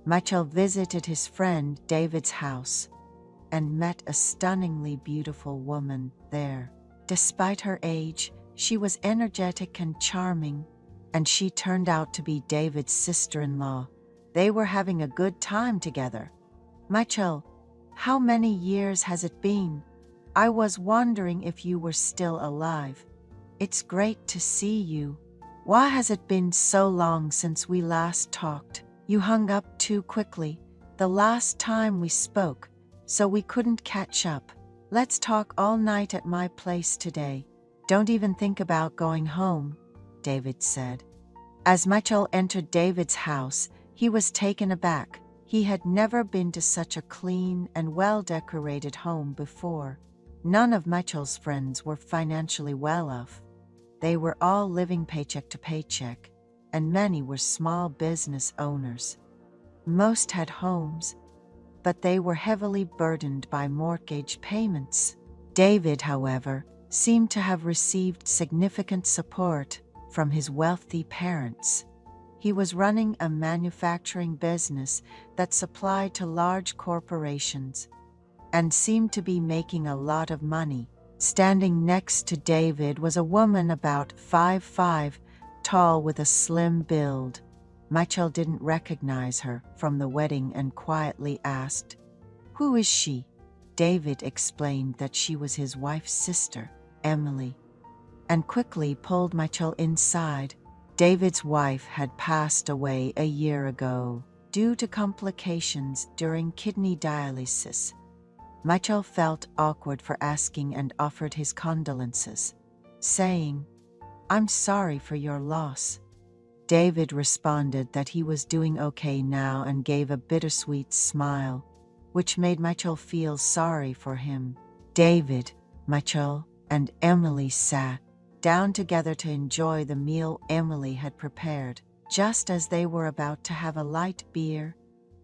Michael visited his friend David's house and met a stunningly beautiful woman there. Despite her age, she was energetic and charming, and she turned out to be David's sister-in-law. They were having a good time together. Michael, how many years has it been? I was wondering if you were still alive. It's great to see you. Why has it been so long since we last talked? You hung up too quickly the last time we spoke, so we couldn't catch up. Let's talk all night at my place today. Don't even think about going home, David said. As Michael entered David's house, he was taken aback. He had never been to such a clean and well-decorated home before. None of Michael's friends were financially well off. They were all living paycheck to paycheck, and many were small business owners. Most had homes, but they were heavily burdened by mortgage payments. David, however, seemed to have received significant support from his wealthy parents. He was running a manufacturing business that supplied to large corporations and seemed to be making a lot of money. Standing next to David was a woman about 5'5", tall with a slim build. Michael didn't recognize her from the wedding and quietly asked, "Who is she?" David explained that she was his wife's sister, Emily, and quickly pulled Michael inside. David's wife had passed away a year ago due to complications during kidney dialysis. Michael felt awkward for asking and offered his condolences, saying, "I'm sorry for your loss." David responded that he was doing okay now and gave a bittersweet smile, which made Michael feel sorry for him. David, Michael, and Emily sat down together to enjoy the meal Emily had prepared. Just as they were about to have a light beer,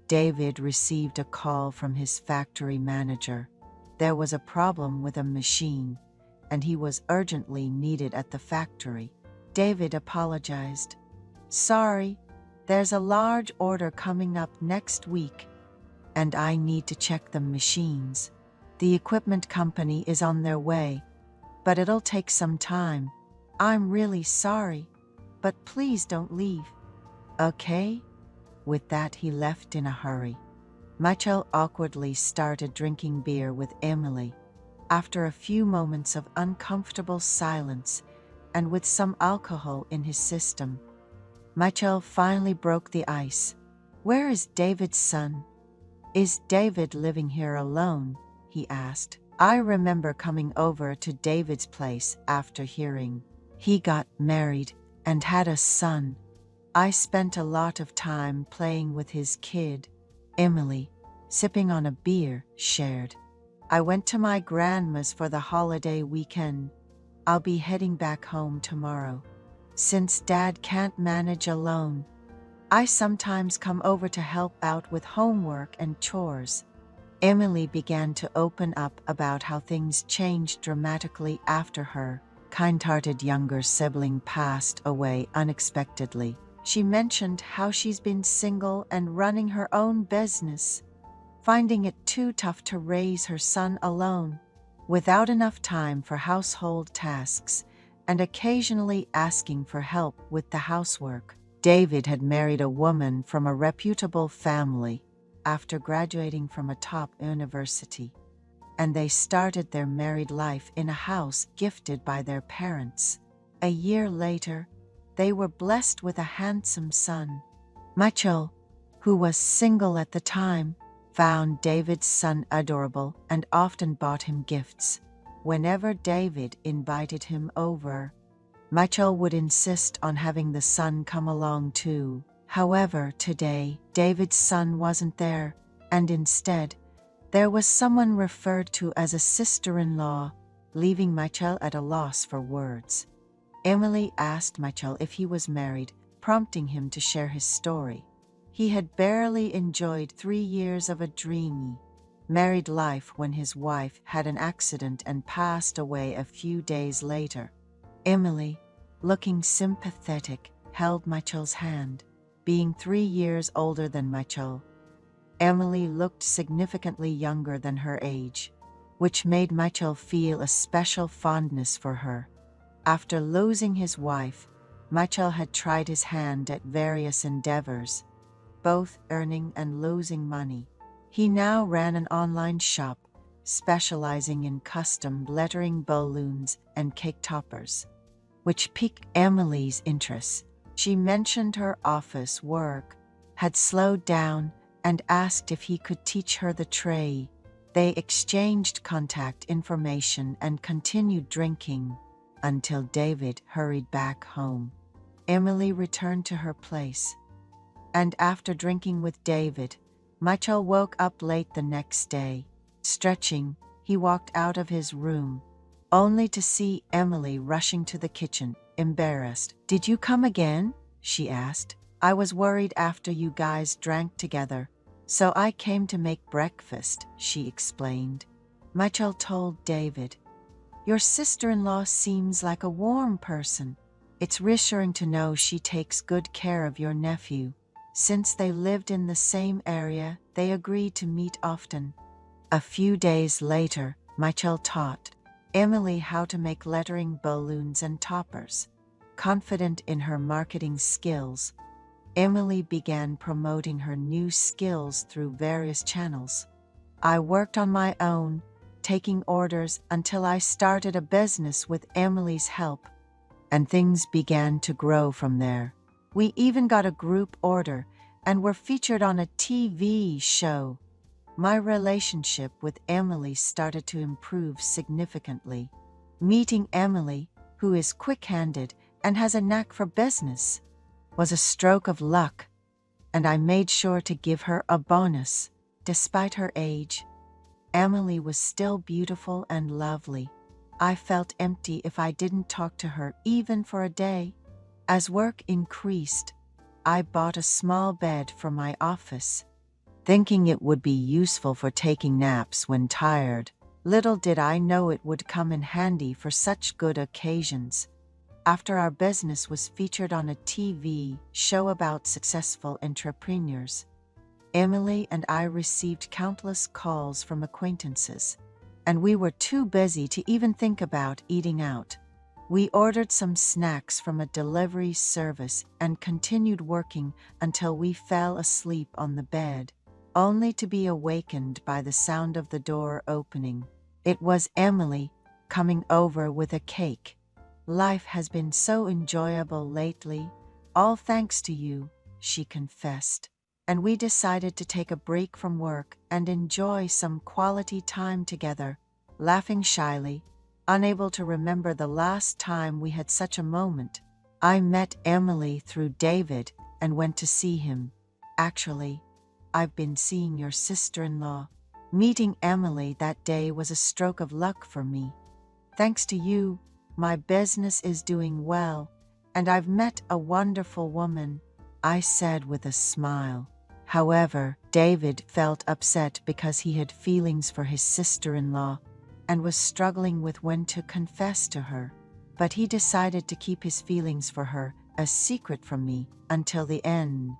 David received a call from his factory manager. There was a problem with a machine, and he was urgently needed at the factory. David apologized. "Sorry, there's a large order coming up next week, and I need to check the machines. The equipment company is on their way, but it'll take some time. I'm really sorry, but please don't leave." "Okay?" With that, he left in a hurry. Michael awkwardly started drinking beer with Emily. After a few moments of uncomfortable silence, and with some alcohol in his system, Michael finally broke the ice. "Where is David's son? Is David living here alone?" he asked. "I remember coming over to David's place after hearing he got married and had a son. I spent a lot of time playing with his kid," Emily, sipping on a beer, shared. "I went to my grandma's for the holiday weekend. I'll be heading back home tomorrow. Since Dad can't manage alone, I sometimes come over to help out with homework and chores." Emily began to open up about how things changed dramatically after her kind-hearted younger sibling passed away unexpectedly. She mentioned how she's been single and running her own business, finding it too tough to raise her son alone, without enough time for household tasks, and occasionally asking for help with the housework. David had married a woman from a reputable family after graduating from a top university, and they started their married life in a house gifted by their parents. A year later, they were blessed with a handsome son. Michael, who was single at the time, found David's son adorable and often bought him gifts. Whenever David invited him over, Michael would insist on having the son come along too. However, today, David's son wasn't there, and instead, there was someone referred to as a sister-in-law, leaving Michael at a loss for words. Emily asked Michael if he was married, prompting him to share his story. He had barely enjoyed 3 years of a dreamy, married life when his wife had an accident and passed away a few days later. Emily, looking sympathetic, held Michael's hand. Being 3 years older than Michael, Emily looked significantly younger than her age, which made Michael feel a special fondness for her. After losing his wife, Michael had tried his hand at various endeavors, both earning and losing money. He now ran an online shop specializing in custom lettering balloons and cake toppers, which piqued Emily's interest. She mentioned her office work had slowed down and asked if he could teach her the trade. They exchanged contact information and continued drinking until David hurried back home. Emily returned to her place, and after drinking with David, Michael woke up late the next day. Stretching, he walked out of his room, only to see Emily rushing to the kitchen, embarrassed. "Did you come again?" she asked. "I was worried after you guys drank together, so I came to make breakfast," she explained. Michael told David, "Your sister-in-law seems like a warm person. It's reassuring to know she takes good care of your nephew." Since they lived in the same area, they agreed to meet often. A few days later, Michael taught Emily how to make lettering balloons and toppers. Confident in her marketing skills, Emily began promoting her new skills through various channels. "I worked on my own, taking orders until I started a business with Emily's help, and things began to grow from there. We even got a group order and were featured on a TV show." My relationship with Emily started to improve significantly. Meeting Emily, who is quick-handed and has a knack for business, was a stroke of luck, and I made sure to give her a bonus. Despite her age, Emily was still beautiful and lovely. I felt empty if I didn't talk to her even for a day. As work increased, I bought a small bed for my office, thinking it would be useful for taking naps when tired. Little did I know it would come in handy for such good occasions. After our business was featured on a TV show about successful entrepreneurs, Emily and I received countless calls from acquaintances, and we were too busy to even think about eating out. We ordered some snacks from a delivery service and continued working until we fell asleep on the bed, only to be awakened by the sound of the door opening. It was Emily coming over with a cake. "Life has been so enjoyable lately, all thanks to you," she confessed. And we decided to take a break from work and enjoy some quality time together. Laughing shyly, unable to remember the last time we had such a moment, I met Emily through David and went to see him. "Actually, I've been seeing your sister-in-law." Meeting Emily that day was a stroke of luck for me. "Thanks to you, my business is doing well, and I've met a wonderful woman," I said with a smile. However, David felt upset because he had feelings for his sister-in-law and was struggling with when to confess to her. But he decided to keep his feelings for her a secret from me until the end.